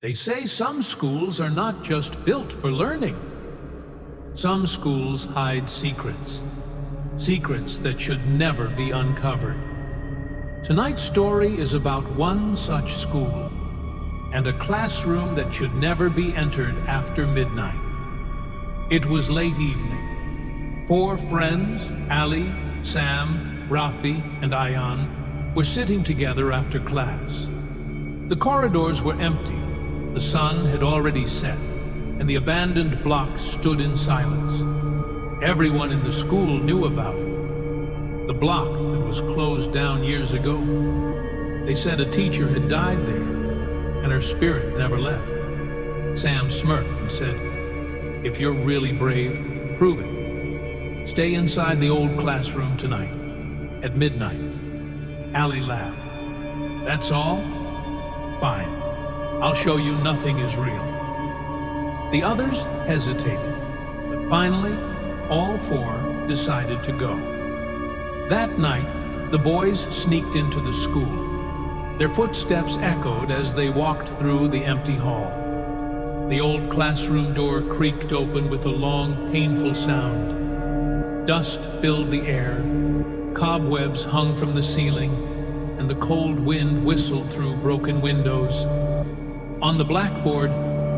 They say some schools are not just built for learning. Some schools hide secrets, secrets that should never be uncovered. Tonight's story is about one such school and a classroom that should never be entered after midnight. It was late evening. 4 friends, Ali, Sam, Rafi, and Ayan, were sitting together after class. The corridors were empty. The sun had already set, and the abandoned block stood in silence. Everyone in the school knew about it. The block that was closed down years ago. They said a teacher had died there, and her spirit never left. Sam smirked and said, "If you're really brave, prove it. Stay inside the old classroom tonight, at midnight." Ali laughed. "That's all? Fine. I'll show you nothing is real." The others hesitated, but finally, all 4 decided to go. That night, the boys sneaked into the school. Their footsteps echoed as they walked through the empty hall. The old classroom door creaked open with a long, painful sound. Dust filled the air, cobwebs hung from the ceiling, and the cold wind whistled through broken windows. On the blackboard,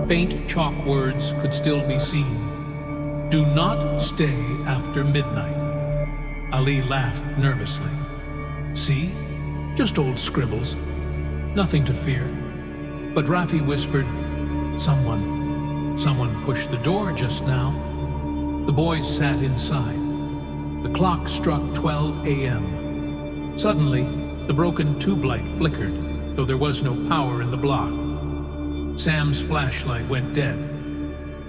faint chalk words could still be seen. "Do not stay after midnight." Ali laughed nervously. "See? Just old scribbles. Nothing to fear." But Rafi whispered, Someone pushed the door just now." The boys sat inside. The clock struck 12 a.m. Suddenly, the broken tube light flickered, though there was no power in the block. Sam's flashlight went dead.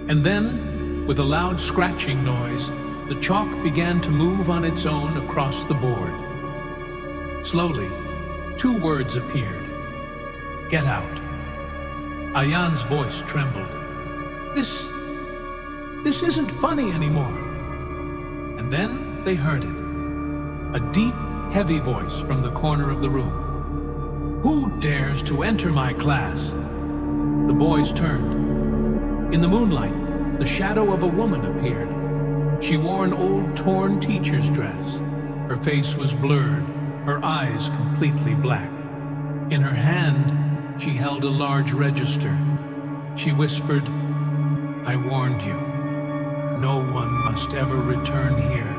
And then, with a loud scratching noise, the chalk began to move on its own across the board. Slowly, 2 words appeared. "Get out." Ayan's voice trembled. This isn't funny anymore." And then they heard it. A deep, heavy voice from the corner of the room. "Who dares to enter my class?" The boys turned. In the moonlight, the shadow of a woman appeared. She wore an old, torn teacher's dress. Her face was blurred, her eyes completely black. In her hand, she held a large register. She whispered, "I warned you. No one must ever return here."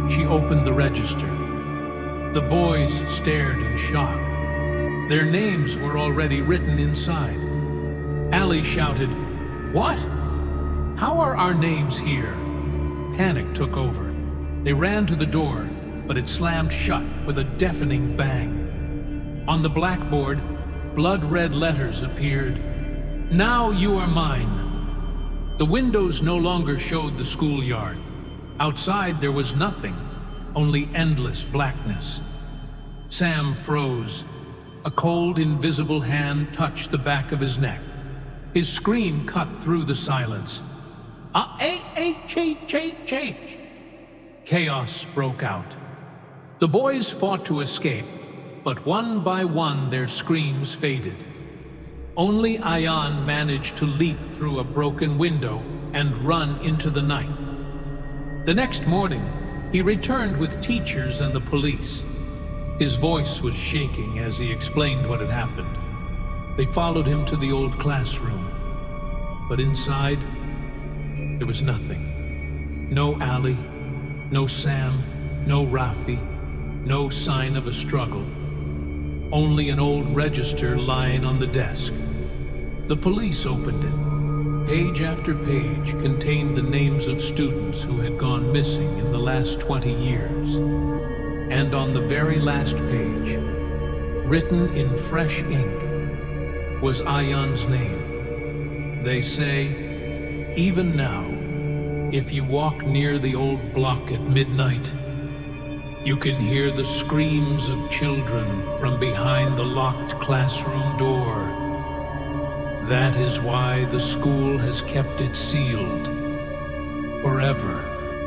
She opened the register. The boys stared in shock. Their names were already written inside. Ali shouted, "What? How are our names here?" Panic took over. They ran to the door, but it slammed shut with a deafening bang. On the blackboard, blood-red letters appeared. "Now you are mine." The windows no longer showed the schoolyard. Outside there was nothing, only endless blackness. Sam froze. A cold, invisible hand touched the back of his neck. His scream cut through the silence. "H." Chaos broke out. The boys fought to escape, but one by one their screams faded. Only Ayan managed to leap through a broken window and run into the night. The next morning, he returned with teachers and the police. His voice was shaking as he explained what had happened. They followed him to the old classroom, but inside, there was nothing. No Ali, no Sam, no Rafi, no sign of a struggle. Only an old register lying on the desk. The police opened it. Page after page contained the names of students who had gone missing in the last 20 years. And on the very last page, written in fresh ink, was Ayan's name. They say, even now, if you walk near the old block at midnight, you can hear the screams of children from behind the locked classroom door. That is why the school has kept it sealed forever.